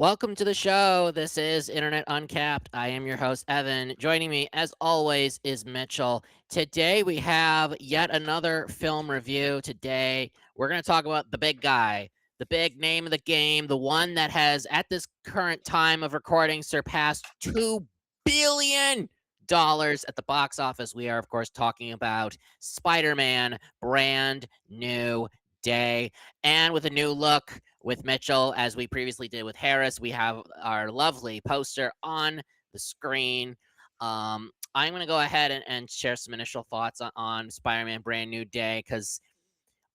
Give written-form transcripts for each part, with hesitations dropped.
Welcome to the show. This is Internet Uncapped. I am your host, Evan. Joining me, as always, is Mitchell. Today, we have yet another film review. Today, we're going to talk about the big guy, the big name of the game, the one that has, at this current time of recording, surpassed $2 billion at the box office. We are, of course, talking about Spider Man, brand new day, and with a new look with Mitchell, as we previously did with Harris. We have our lovely poster on the screen. I'm going to go ahead and share some initial thoughts on Spider-Man: Brand New Day because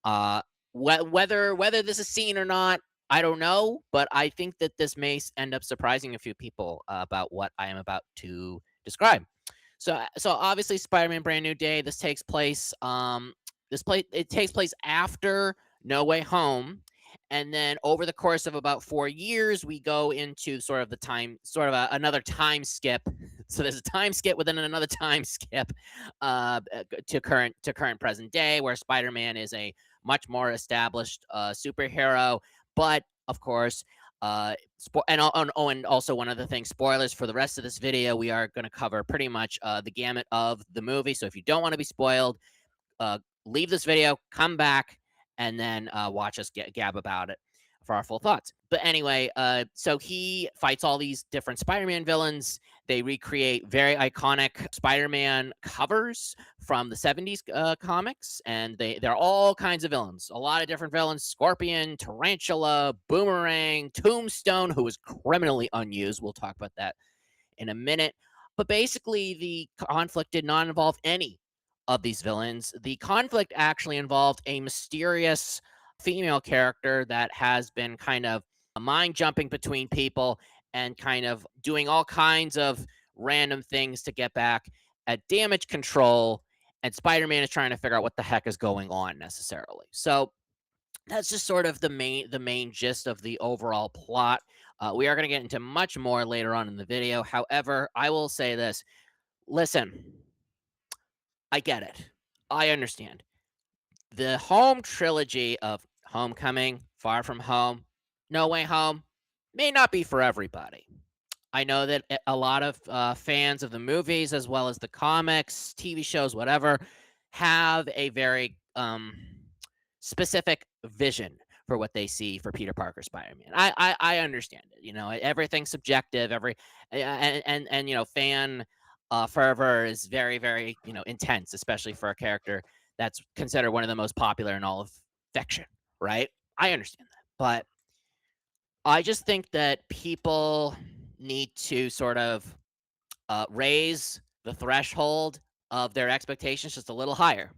uh, whether this is seen or not, I don't know, but I think that this may end up surprising a few people about what I am about to describe. So obviously, Spider-Man: Brand New Day. This takes place. It takes place after No Way Home, and then over the course of about 4 years, we go into sort of the time, sort of another time skip. So there's a time skip within another time skip to current present day, where Spider-Man is a much more established superhero, but of course. And also one other thing, spoilers for the rest of this video. We are going to cover pretty much the gamut of the movie. So if you don't want to be spoiled, uh, leave this video, come back, and then watch us gab about it for our full thoughts. But anyway, so he fights all these different Spider-Man villains. They recreate very iconic Spider-Man covers from the 70s comics, and they're all kinds of villains. A lot of different villains: Scorpion, Tarantula, Boomerang, Tombstone, who is criminally unused. We'll talk about that in a minute. But basically, the conflict did not involve any of these villains. The conflict actually involved a mysterious female character that has been kind of mind jumping between people and kind of doing all kinds of random things to get back at damage control. And Spider Man is trying to figure out what the heck is going on necessarily. So that's just sort of the main gist of the overall plot. We are going to get into much more later on in the video. However, I will say this: listen, I get it. I understand. The home trilogy of Homecoming, Far From Home, No Way Home may not be for everybody. I know that a lot of fans of the movies, as well as the comics, TV shows, whatever, have a very specific vision for what they see for Peter Parker Spider-Man. I understand it. Everything's subjective. And fan fervor is very, very, intense, especially for a character that's considered one of the most popular in all of fiction, right? I understand that. But I just think that people need to sort of raise the threshold of their expectations just a little higher.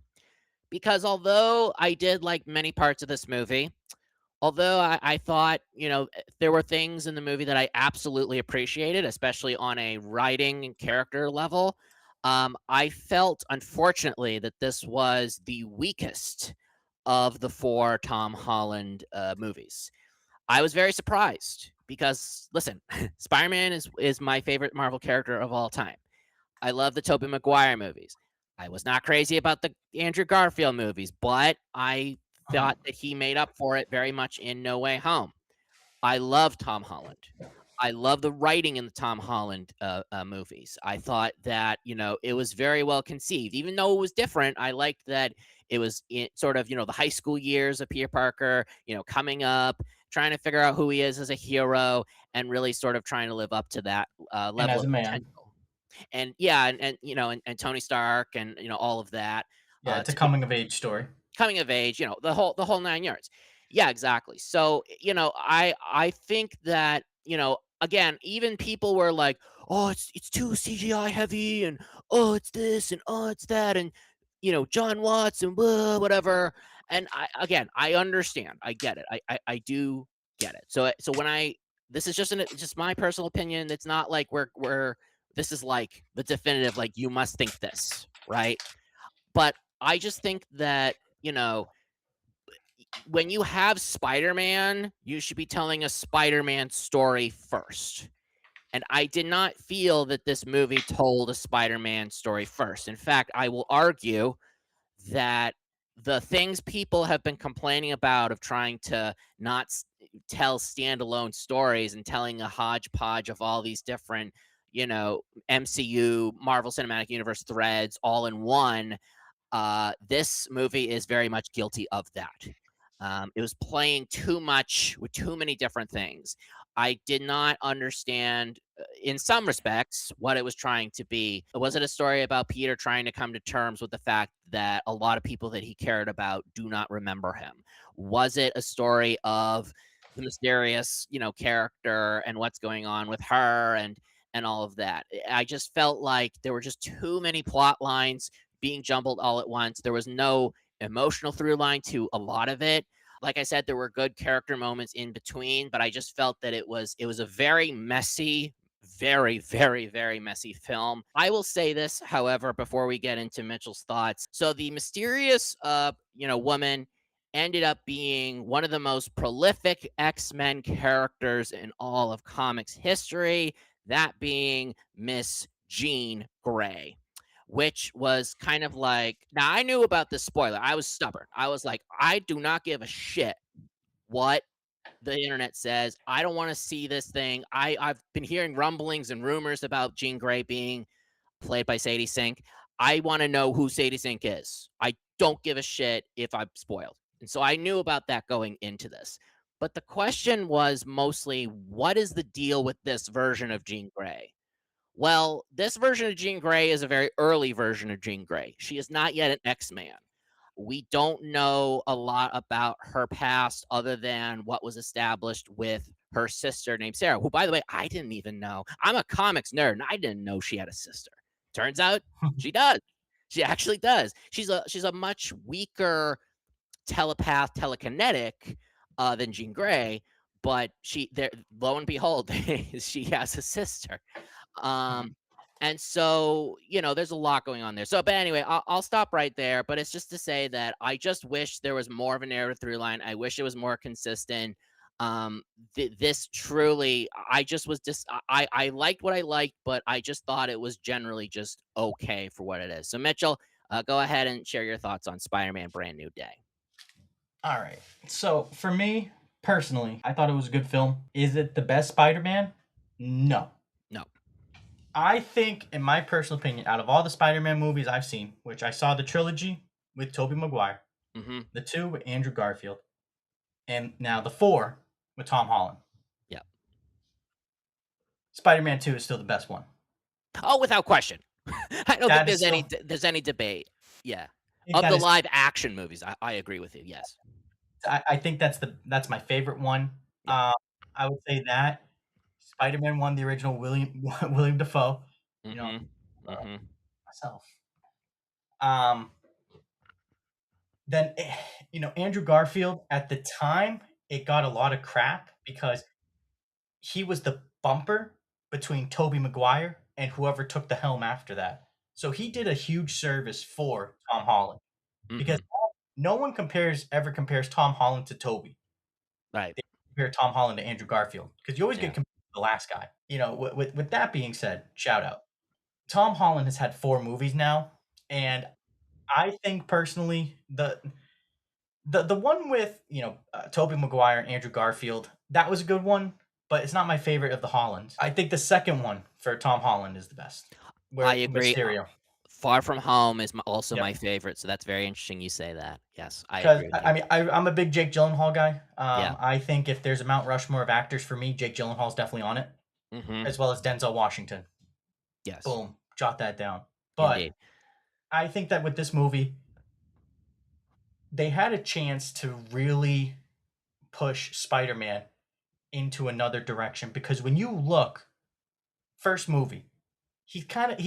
Because although I did like many parts of this movie, although I thought, there were things in the movie that I absolutely appreciated, especially on a writing and character level, I felt, unfortunately, that this was the weakest of the four Tom Holland movies. I was very surprised because, listen, Spider-Man is my favorite Marvel character of all time. I love the Tobey Maguire movies. I was not crazy about the Andrew Garfield movies, but I Uh-huh. thought that he made up for it very much in No Way Home. I love Tom Holland. I love the writing in the Tom Holland movies. I thought that it was very well conceived, even though it was different. I liked that it was sort of the high school years of Peter Parker, coming up, trying to figure out who he is as a hero, and really sort of trying to live up to that And level as of a man, potential. And yeah, and Tony Stark, and all of that. yeah, it's a To be coming of age story. coming of age, the whole 9 yards. Yeah, exactly. So, I think that, again, even people were like, "Oh, it's too CGI heavy," and "Oh, it's this," and "Oh, it's that," and John Watts and blah, whatever. And I understand. I get it. I do get it. So when I this is just my personal opinion. It's not like we're this is like the definitive, like, you must think this, right? But I just think that, when you have Spider-Man, you should be telling a Spider-Man story first. And I did not feel that this movie told a Spider-Man story first. In fact, I will argue that the things people have been complaining about, of trying to not tell standalone stories and telling a hodgepodge of all these different, MCU, Marvel Cinematic Universe threads all in one. This movie is very much guilty of that. It was playing too much with too many different things. I did not understand, in some respects, what it was trying to be. Was it a story about Peter trying to come to terms with the fact that a lot of people that he cared about do not remember him? Was it a story of the mysterious, character and what's going on with her and all of that? I just felt like there were just too many plot lines being jumbled all at once. There was no emotional through line to a lot of it. Like I said, there were good character moments in between, but I just felt that it was a very messy, very, very, very messy film. I will say this, however, before we get into Mitchell's thoughts. So the mysterious woman ended up being one of the most prolific X-Men characters in all of comics history, that being Miss Jean Grey, which was kind of like, now I knew about this spoiler. I was stubborn. I was like, I do not give a shit what the internet says. I don't want to see this thing. I've been hearing rumblings and rumors about Jean Grey being played by Sadie Sink. I want to know who Sadie Sink is. I don't give a shit if I'm spoiled. And so I knew about that going into this. But the question was mostly, what is the deal with this version of Jean Grey? Well, this version of Jean Grey is a very early version of Jean Grey. She is not yet an X-Man. We don't know a lot about her past other than what was established with her sister named Sarah, who, by the way, I didn't even know. I'm a comics nerd, and I didn't know she had a sister. Turns out she does. She actually does. She's a much weaker telepath, telekinetic than Jean Grey, but she there lo and behold, she has a sister. Mhm. Um, and so, there's a lot going on there. So, but anyway, I'll stop right there. But it's just to say that I just wish there was more of a narrative through line. I wish it was more consistent. This truly, I just was just, I liked what I liked, but I just thought it was generally just okay for what it is. So, Mitchell, go ahead and share your thoughts on Spider-Man: Brand New Day. All right. So for me personally, I thought it was a good film. Is it the best Spider-Man? No. No. I think, in my personal opinion, out of all the Spider-Man movies I've seen, which I saw the trilogy with Tobey Maguire, Hmm. the two with Andrew Garfield, and now the four with Tom Holland, Yeah. Spider-Man 2 is still the best one. Oh, without question. I don't think That is there's any still, there's any debate. Yeah. I think Of that the is, live action movies, I agree with you. Yes. I think that's my favorite one. Yeah. Uh, I would say that Spider-Man 1, the original William Dafoe, you know, Mhm. Mhm. myself. Um, then Andrew Garfield at the time, it got a lot of crap because he was the bumper between Tobey Maguire and whoever took the helm after that. So he did a huge service for Tom Holland because Mhm. no one ever compares Tom Holland to Tobey. Right. They compare Tom Holland to Andrew Garfield because you always get Yeah. compared to the last guy. With that being said, shout out. Tom Holland has had 4 movies now, and I think personally the one with, Tobey Maguire and Andrew Garfield, that was a good one, but it's not my favorite of the Hollands. I think the second one for Tom Holland is the best, I where agree. Mysterio. Far From Home is also Yep. my favorite, so that's very interesting you say that. Yes, I Because agree with I you. mean, I'm a big Jake Gyllenhaal guy. Yeah. I think if there's a Mount Rushmore of actors for me, Jake Gyllenhaal's definitely on it, Mhm. as well as Denzel Washington. Yes. Boom, jot that down. But Indeed. I think that with this movie, they had a chance to really push Spider-Man into another direction because when you look, first movie, he's kind of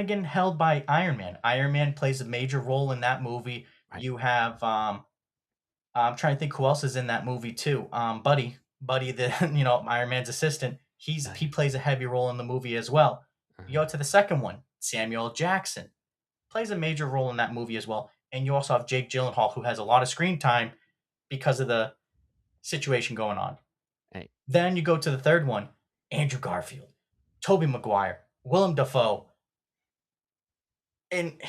getting held by Iron Man. Iron Man plays a major role in that movie. Right. You have I'm trying to think who else is in that movie too. Buddy, the Iron Man's assistant. Oh, He yeah. plays a heavy role in the movie as well. You Uh-huh. go to the second one, Samuel Jackson plays a major role in that movie as well. And you also have Jake Gyllenhaal, who has a lot of screen time because of the situation going on. Right. Then you go to the third one, Andrew Garfield, Tobey Maguire, Willem Dafoe, and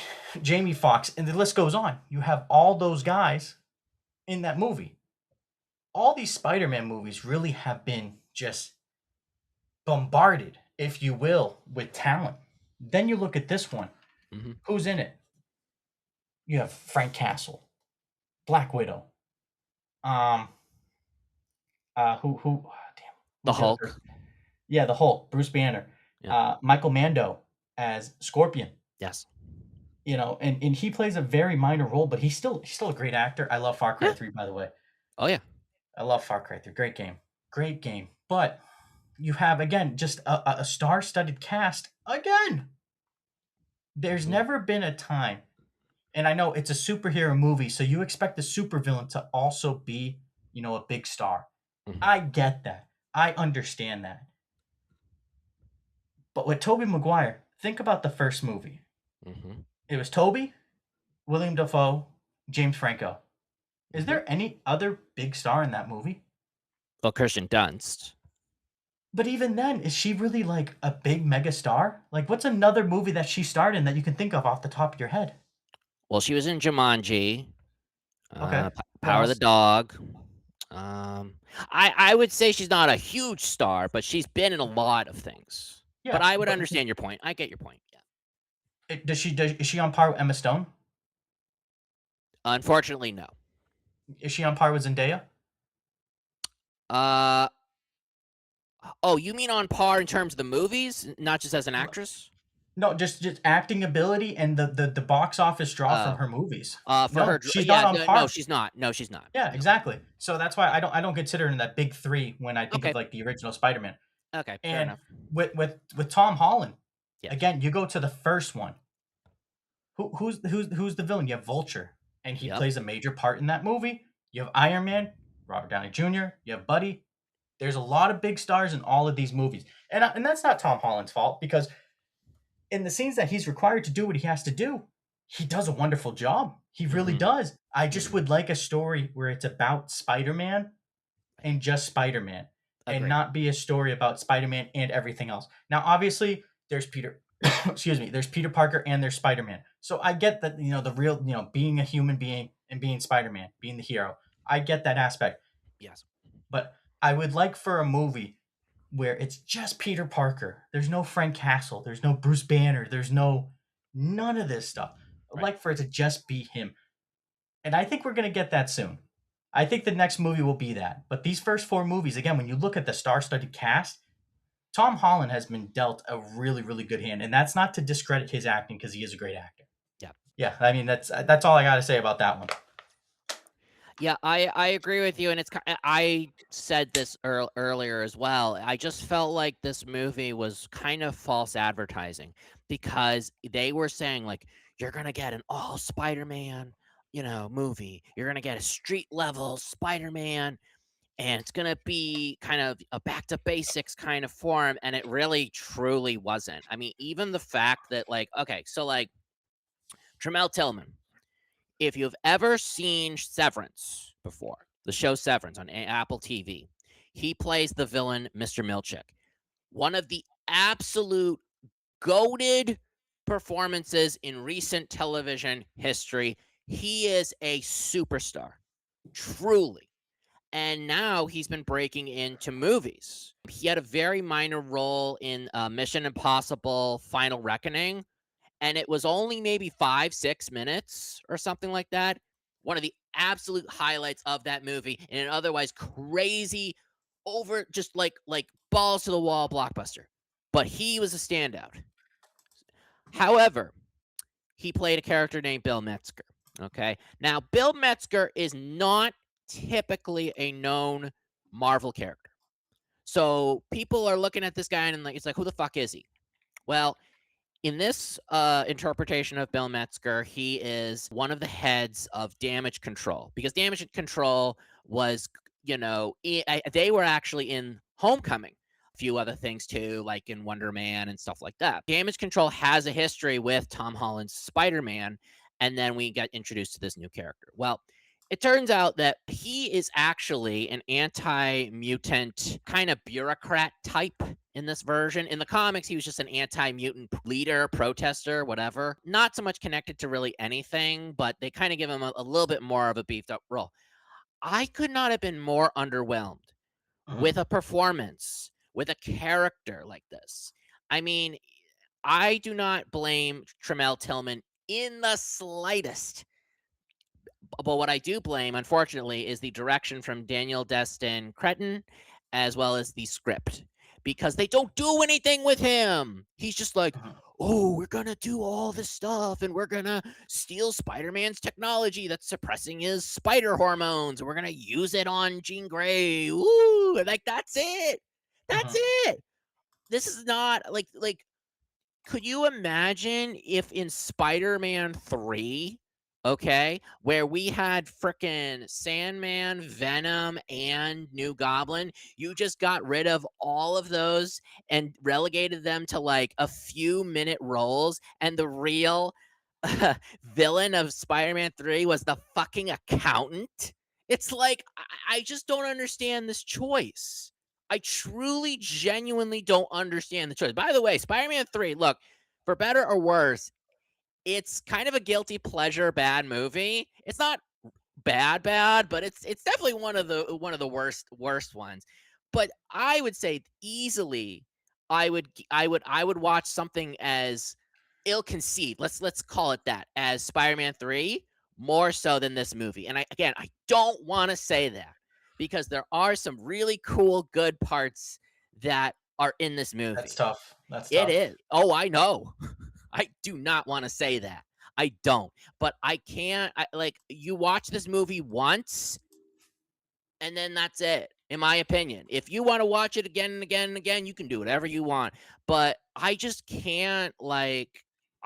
Jamie Foxx, and the list goes on. You have all those guys in that movie. all these Spider-Man movies really have been just bombarded, if you will, with talent. Then you look at this one. Mhm. Who's in it? You have Frank Castle, Black Widow. Um, damn, The who's the other Hulk. person? Yeah, the Hulk, Bruce Banner. Yeah. Michael Mando as Scorpion. Yes. And he plays a very minor role, but he's still a great actor. I love Far Cry Yeah. 3, by the way. Oh, yeah. I love Far Cry 3. Great game. Great game. But you have again just a star-studded cast again. There's Mhm. never been a time, and I know it's a superhero movie, so you expect the supervillain to also be, a big star. Mhm. I get that. I understand that. But with Tobey Maguire, think about the first movie. Mhm. It was Tobey, William Dafoe, James Franco. Is Mhm. there any other big star in that movie? Well, Kirsten Dunst. But even then, is she really like a big mega star? Like, what's another movie that she starred in that you can think of off the top of your head? Well, she was in Jumanji, Okay. What Power of the else? Dog. I would say she's not a huge star, but she's been in a lot of things. But Yeah, I would but understand your point. I get your point. Yeah. is she on par with Emma Stone? Unfortunately, no. Is she on par with Zendaya? Uh oh, you mean on par in terms of the movies, not just as an No, actress? no, just acting ability and the box office draw from Oh, her movies. for her, No, she's not yeah, on no, par. she's not. No, she's not. Yeah, No. exactly. So that's why I don't consider her in that big three when I think of Okay. like the original Spider-Man. Okay. Fair And enough. with Tom Holland, Yes. again, you go to the first one. Who's the villain? You have Vulture, and he Yep. plays a major part in that movie. You have Iron Man, Robert Downey Jr. You have Buddy. There's a lot of big stars in all of these movies, and that's not Tom Holland's fault because in the scenes that he's required to do what he has to do, he does a wonderful job. He really Mhm. does. I just Mhm. would like a story where it's about Spider-Man and just Spider-Man and Agree. not be a story about Spider-Man and everything else. Now, obviously, there's Peter excuse me, there's Peter Parker and there's Spider-Man. So I get that, the real, being a human being and being Spider-Man, being the hero. I get that aspect. Yes. But I would like for a movie where it's just Peter Parker. There's no Frank Castle. There's no Bruce Banner. There's none of this stuff. I'd Right. like for it to just be him. And I think we're going to get that soon. I think the next movie will be that. But these first four movies, again, when you look at the star studded cast, Tom Holland has been dealt a really, really good hand. And that's not to discredit his acting because he is a great actor. Yeah. Yeah, I mean, that's all I got to say about that one. Yeah, I agree with you, and I said this earlier as well. I just felt like this movie was kind of false advertising because they were saying like you're gonna get an all Spider-Man, movie. You're gonna get a street level Spider-Man, and it's gonna be kind of a back to basics kind of form, and it really truly wasn't. I mean, even the fact that like okay, so like Tramel Tillman, if you've ever seen Severance before, the show Severance on Apple TV, he plays the villain, Mr. Milchick. One of the absolute goated performances in recent television history. He is a superstar, truly. And now he's been breaking into movies. He had a very minor role in Mission Impossible Final Reckoning, and it was only maybe 5, 6 minutes or something like that. One of the absolute highlights of that movie in an otherwise crazy, over just like balls to the wall blockbuster. But he was a standout. However, he played a character named Bill Metzger. Okay. Now, Bill Metzger is not typically a known Marvel character. So people are looking at this guy and like it's like, who the fuck is he? Well, in this interpretation of Bill Metzger, he is one of the heads of Damage Control because Damage Control was, they were actually in Homecoming, a few other things too, like in Wonder Man and stuff like that. Damage Control has a history with Tom Holland's Spider Man, and then we get introduced to this new character. Well, it turns out that he is actually an anti mutant kind of bureaucrat type in this version. In the comics, he was just an anti mutant leader, protester, whatever. Not so much connected to really anything, but they kind of give him a little bit more of a beefed up role. I could not have been more underwhelmed Mhm, with a performance, with a character like this. I mean, I do not blame Tremel Tillman in the slightest. But what I do blame, unfortunately, is the direction from Daniel Destin Cretton, as well as the script, because they don't do anything with him. He's just like, mhm, oh, we're gonna do all this stuff, and we're gonna steal Spider-Man's technology that's suppressing his spider hormones, and we're gonna use it on Jean Grey. Ooh, like that's it. That's mhm. it. This is not like could you imagine if in Spider-Man 3, okay, where we had frickin' Sandman, Venom, and New Goblin, you just got rid of all of those and relegated them to like a few minute roles, and the real villain of Spider-Man 3 was the fucking accountant? It's like, I just don't understand this choice. I truly, genuinely don't understand the choice. By the way, Spider-Man 3, look, for better or worse, it's kind of a guilty pleasure bad movie. It's not bad, but it's definitely one of the worst ones. But I would say easily I would watch something as ill-conceived, let's call it that, as Spider-Man 3 more so than this movie. And I don't wanna say that because there are some really cool, good parts that are in this That's movie. tough. That's It tough. is. Oh, I know. I do not wanna say that. I don't. But I can't you watch this movie once, and then that's it, in my opinion. If you wanna watch it again and again and again, you can do whatever you want, but I just can't,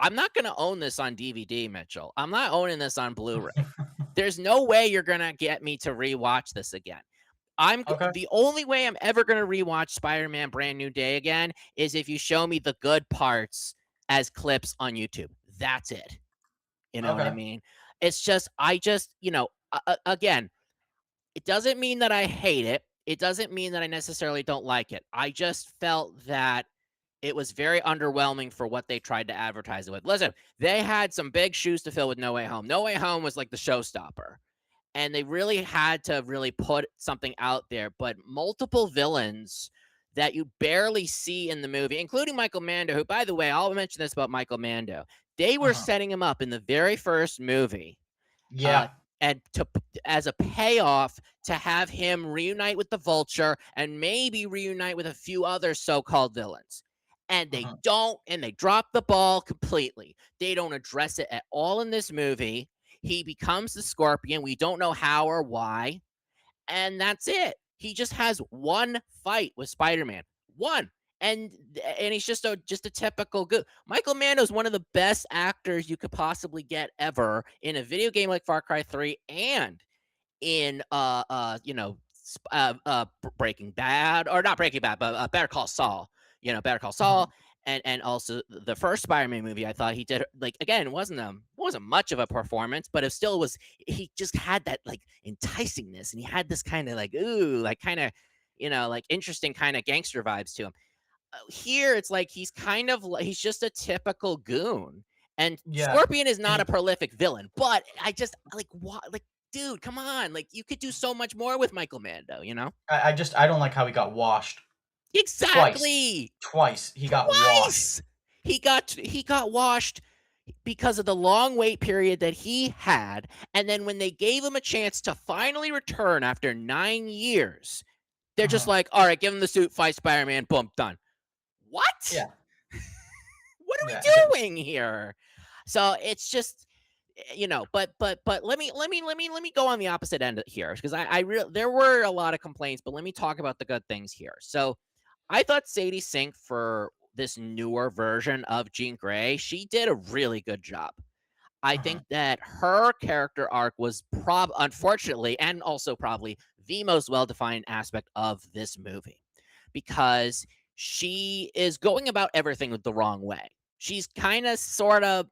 I'm not gonna own this on DVD, Mitchell. I'm not owning this on Blu-ray. There's no way you're gonna get me to rewatch this again. Okay, The only way I'm ever gonna rewatch Spider-Man Brand New Day again is if you show me the good parts as clips on YouTube. That's it. You know what I okay, mean? It's just I just, again, it doesn't mean that I hate it. It doesn't mean that I necessarily don't like it. I just felt that it was very underwhelming for what they tried to advertise it with. Listen, they had some big shoes to fill with No Way Home. No Way Home was like the showstopper, and they really had to really put something out there. But multiple villains that you barely see in the movie, including Michael Mando, who, by the way, I'll mention this about Michael Mando. They were mhm. setting him up in the very first movie, uh, Yeah, and as a payoff to have him reunite with the Vulture and maybe reunite with a few other so-called villains. And they mhm. don't, and they drop the ball completely. They don't address it at all in this movie. He becomes the Scorpion. We don't know how or why, and that's it. He just has one fight with Spider-Man. One. And he's just a typical good. Michael Mando is one of the best actors you could possibly get ever in a video game like Far Cry 3 and in Breaking Bad, or not Breaking Bad, but Better Call Saul. Better Call Saul, Mhm. and also the first Spider-Man movie. I thought he did, like, again, it wasn't much of a performance, but it still was. He just had that like enticingness, and he had this kind of like ooh, like kind of like interesting kind of gangster vibes to him. Here, it's like he's just a typical goon. And Yeah, Scorpion is and not a prolific villain, but I just like what like dude, come on. Like you could do so much more with Michael Mando, you know? I don't like how he got washed twice. Exactly. Twice he got washed. Twice. He got washed because of the long wait period that he had, and then when they gave him a chance to finally return after 9 years, they're just Mhm. like, "All right, give him the suit, fight Spider-Man, boom, done." What? Yeah, What are yeah, we doing here? So it's just but let me go on the opposite end here, because there were a lot of complaints, but let me talk about the good things here. So I thought Sadie Sink, for this newer version of Jean Grey, she did a really good job. I mhm, think that her character arc was unfortunately, and also probably the most well-defined aspect of this movie, because she is going about everything with the wrong way. She's kind of sort of,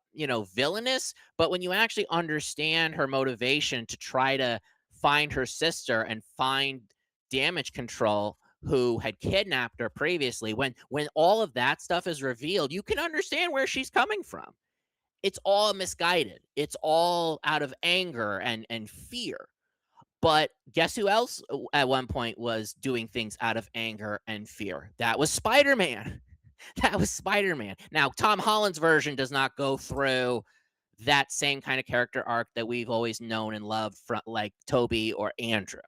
villainous, but when you actually understand her motivation to try to find her sister and find damage control, who had kidnapped her previously, when all of that stuff is revealed, you can understand where she's coming from. It's all misguided. It's all out of anger and fear. But guess who else at one point was doing things out of anger and fear? That was Spider-Man. That was Spider-Man. Now, Tom Holland's version does not go through that same kind of character arc that we've always known and loved from like Toby or Andrew.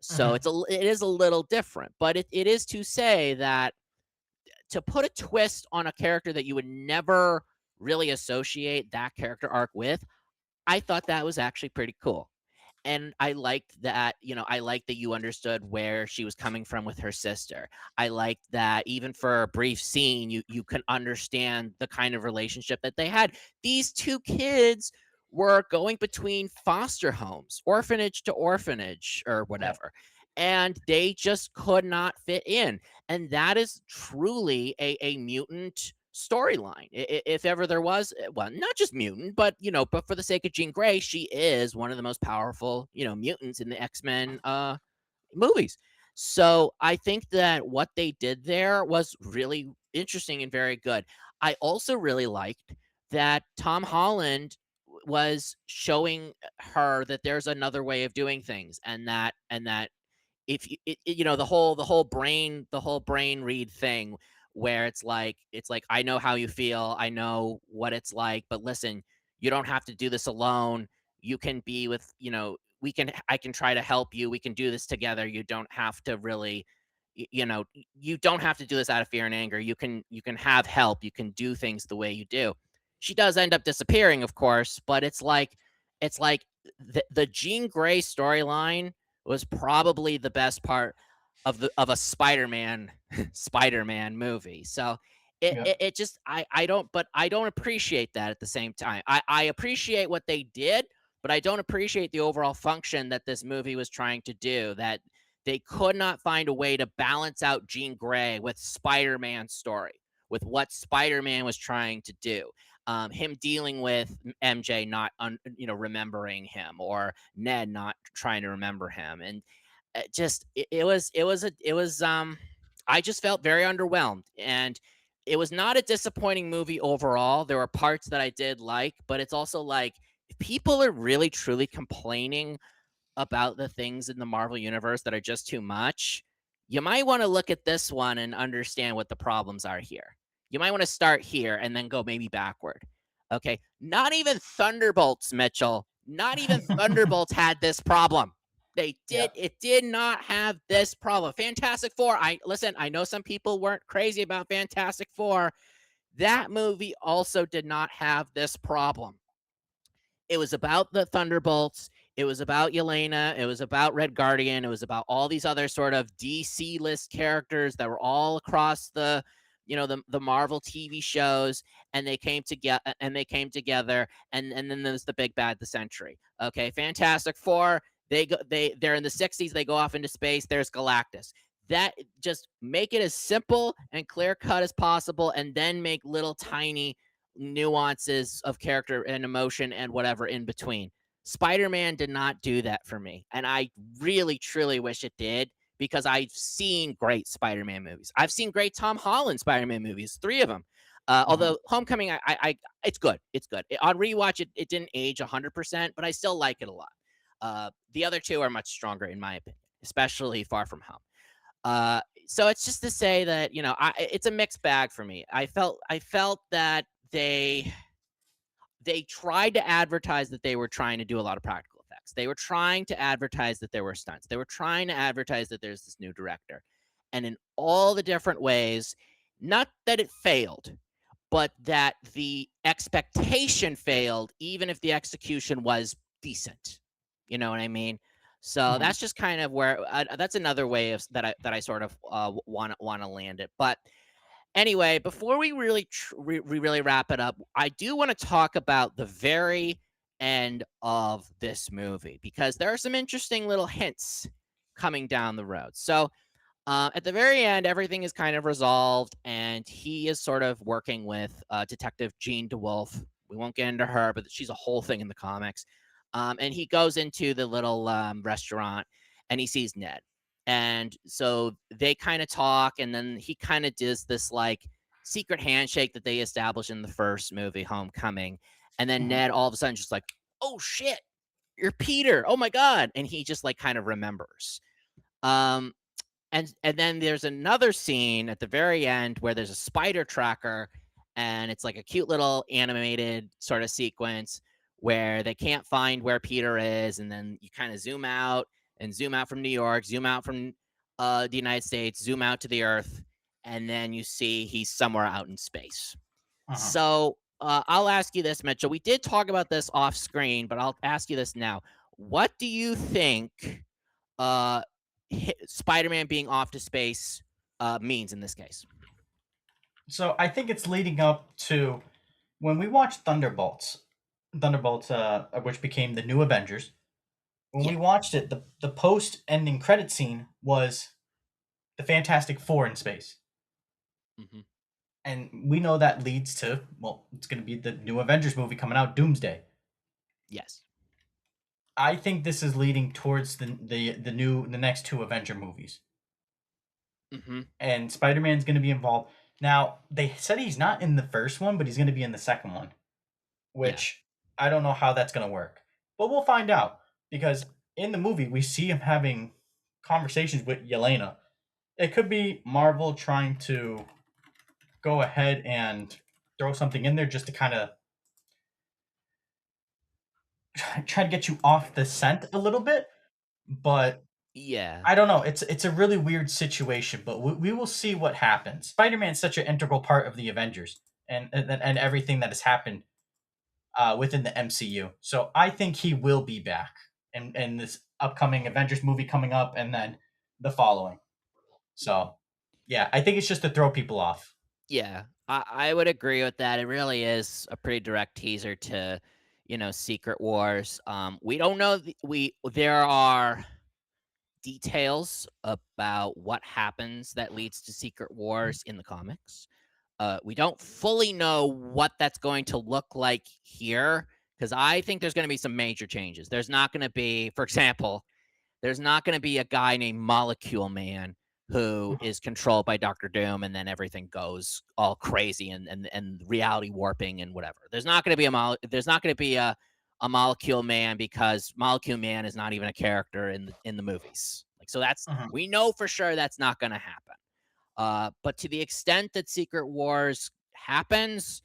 So Mhm. it is a little different, but it is to say that to put a twist on a character that you would never really associate that character arc with, I thought that was actually pretty cool. And I liked that, I liked that you understood where she was coming from with her sister. I liked that even for a brief scene, you can understand the kind of relationship that they had. These two kids were going between foster homes, orphanage to orphanage or Yeah. whatever. And they just could not fit in. And that is truly a mutant storyline. If ever there was, well, not just mutant, but for the sake of Jean Grey, she is one of the most powerful, mutants in the X-Men movies. So I think that what they did there was really interesting and very good. I also really liked that Tom Holland was showing her that there's another way of doing things, and that if you the whole brain read thing where it's like I know how you feel, I know what it's like, but listen, you don't have to do this alone. You can be with, I can try to help you. We can do this together. You don't have to really you don't have to do this out of fear and anger. You can have help. You can do things the way you do. She does end up disappearing, of course, but it's like the Jean Grey storyline was probably the best part of a Spider-Man Spider-Man movie. So Yeah. it just I don't appreciate that at the same time. I appreciate what they did, but I don't appreciate the overall function that this movie was trying to do. That they could not find a way to balance out Jean Grey with Spider-Man's story, with what Spider-Man was trying to do. Him dealing with MJ not remembering him, or Ned not trying to remember him, and it was I just felt very underwhelmed, and it was not a disappointing movie overall. There were parts that I did like, but it's also like if people are really truly complaining about the things in the Marvel universe that are just too much, you might want to look at this one and understand what the problems are here. You might want to start here and then go maybe backward. Okay. Not even Thunderbolts, Mitchell. Not even Thunderbolts had this problem. Yeah. It did not have this problem. Fantastic Four. I listen, I know some people weren't crazy about Fantastic Four. That movie also did not have this problem. It was about the Thunderbolts. It was about Yelena. It was about Red Guardian. It was about all these other sort of DC list characters that were all across the Marvel TV shows, and they came together. And then there's the big bad, the Century. Okay, Fantastic Four. They're in the 60s. They go off into space. There's Galactus. That just make it as simple and clear cut as possible, and then make little tiny nuances of character and emotion and whatever in between. Spider-Man did not do that for me, and I really truly wish it did, because I've seen great Spider-Man movies. I've seen great Tom Holland Spider-Man movies, 3 of them. Mhm. Although Homecoming, it's good. It's good. On rewatch, it didn't age 100%, but I still like it a lot. The other 2 are much stronger in my opinion, especially Far From Home. So it's just to say that it's a mixed bag for me. I felt that they tried to advertise that they were trying to do a lot of practical effects. They were trying to advertise that there were stunts. They were trying to advertise that there's this new director, and in all the different ways, not that it failed, but that the expectation failed, even if the execution was decent. You know what I mean? So Mhm. that's just kind of where that's another way of that I sort of want to land it. But anyway, before we really wrap it up, I do want to talk about the very end of this movie, because there are some interesting little hints coming down the road. So at the very end, everything is kind of resolved, and he is sort of working with Detective Jean DeWolf. We won't get into her, but she's a whole thing in the comics. And he goes into the little restaurant, and he sees Ned. And so they kind of talk, and then he kind of does this like secret handshake that they established in the first movie, Homecoming. And then Mhm. Ned all of a sudden just like, oh shit. you're Peter. Oh my god!" And he just like kind of remembers. Um, and then there's another scene at the very end where there's a spider tracker, and it's like a cute little animated sort of sequence where they can't find where Peter is, and then you kind of zoom out and zoom out from New York, zoom out from the United States, zoom out to the Earth, and then you see he's somewhere out in space. Mhm. So I'll ask you this, Mitchell. We did talk about this off screen, but I'll ask you this now. What do you think uh, Spider-Man being off to space means in this case? So I think it's leading up to when we watched Thunderbolts, which became the New Avengers. When Yeah. we watched it, the post ending credit scene was the Fantastic Four in space, Hmm. and we know that leads to, well, it's going to be the new Avengers movie coming out, Doomsday. Yes. I think this is leading towards the next two Avenger movies, Hmm. and Spider Man's going to be involved. Now they said he's not in the first one, but he's going to be in the second one, Yeah. which I don't know how that's going to work, but we'll find out because in the movie we see him having conversations with Yelena. It could be Marvel trying to go ahead and throw something in there just to kind of try to get you off the scent a little bit, but Yeah. I don't know. It's a really weird situation, but we will see what happens. Spider-Man's such an integral part of the Avengers and everything that has happened within the MCU. So I think he will be back in this upcoming Avengers movie coming up, and then the following. So yeah, I think it's just to throw people off. Yeah. I would agree with that. It really is a pretty direct teaser to, Secret Wars. We don't know. We There are details about what happens that leads to Secret Wars in the comics. We don't fully know what that's going to look like here because I think there's going to be some major changes. There's not going to be, for example, there's not going to be a guy named Molecule Man who Mhm, is controlled by Doctor Doom and then everything goes all crazy and reality warping and whatever. There's not going to be a Molecule Man because Molecule Man is not even a character in the movies. Like so that's mhm. we know for sure that's not going to happen. But to the extent that Secret Wars happens,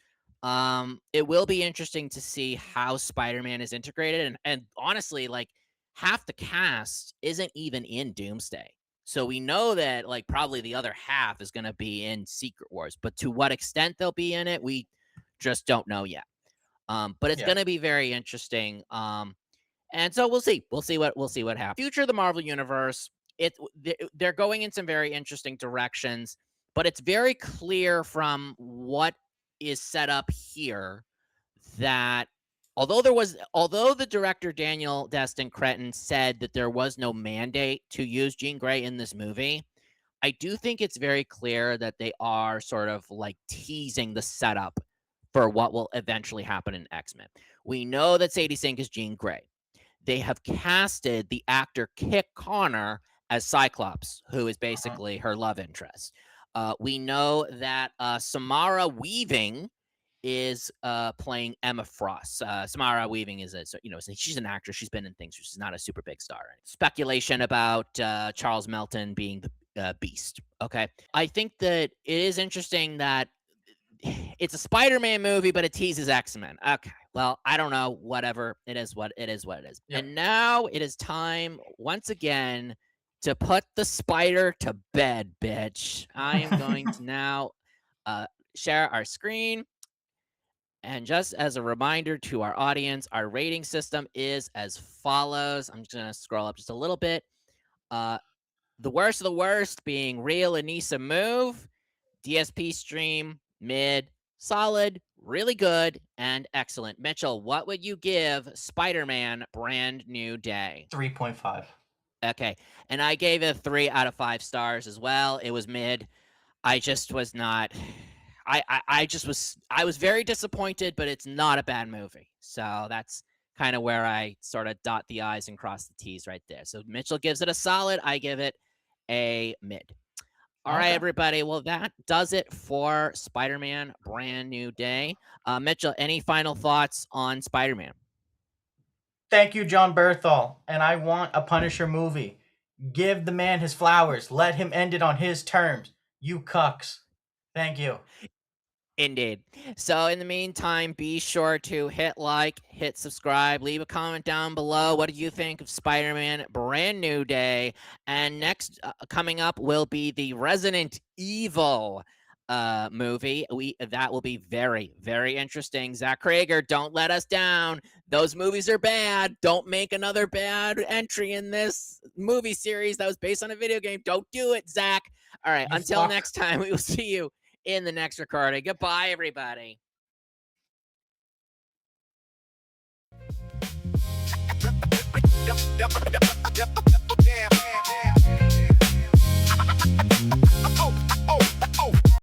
it will be interesting to see how Spider-Man is integrated. And honestly, like half the cast isn't even in Doomsday. So we know that like probably the other half is going to be in Secret Wars, but to what extent they'll be in it, we just don't know yet. But it's Yeah. going to be very interesting. And so we'll see. We'll see what happens. Future of the Marvel Universe. They're going in some very interesting directions, but it's very clear from what is set up here that although the director Daniel Destin Cretton said that there was no mandate to use Jean Grey in this movie, I do think it's very clear that they are sort of like teasing the setup for what will eventually happen in X-Men. We know that Sadie Sink is Jean Grey. They have casted the actor Kit Connor as Cyclops, who is Mhm, basically her love interest. We know that Samara Weaving is playing Emma Frost. Samara Weaving is she's an actress. She's been in things. She's not a super big star. Speculation about Charles Melton being the Beast. Okay, I think that it is interesting that it's a Spider-Man movie, but it teases X-Men. Okay. Well, I don't know. Whatever. It is what it is. What it is. yep. And now it is time once again to put the spider to bed, bitch. I am going to now uh, share our screen. And just as a reminder to our audience, our rating system is as follows. I'm just going to scroll up just a little bit. Uh, the worst of the worst being Real Anissa Move. DSP stream, mid, solid, really good, and excellent. Mitchell, what would you give Spider Man Brand New Day? 3.5. Okay. And I gave it 3 out of 5 stars as well. It was mid. I just was not. I was very disappointed, but it's not a bad movie. So that's kind of where I sort of dot the I's and cross the T's right there. So Mitchell gives it a solid. I give it a mid. All right, Okay. everybody. Well, that does it for Spider Man Brand New Day. Mitchell, any final thoughts on Spider Man? Thank you, John Berthal. And I want a Punisher movie. Give the man his flowers. Let him end it on his terms. You cucks. Thank you. Indeed. So in the meantime, be sure to hit like, hit subscribe, leave a comment down below. What do you think of Spider-Man Brand New Day? And next coming up will be the Resident Evil movie. That will be very, very interesting. Zach Krager, don't let us down. Those movies are bad. Don't make another bad entry in this movie series that was based on a video game. Don't do it, Zach. All right, You until fuck. next time, we will see you in the next recording. Goodbye, everybody.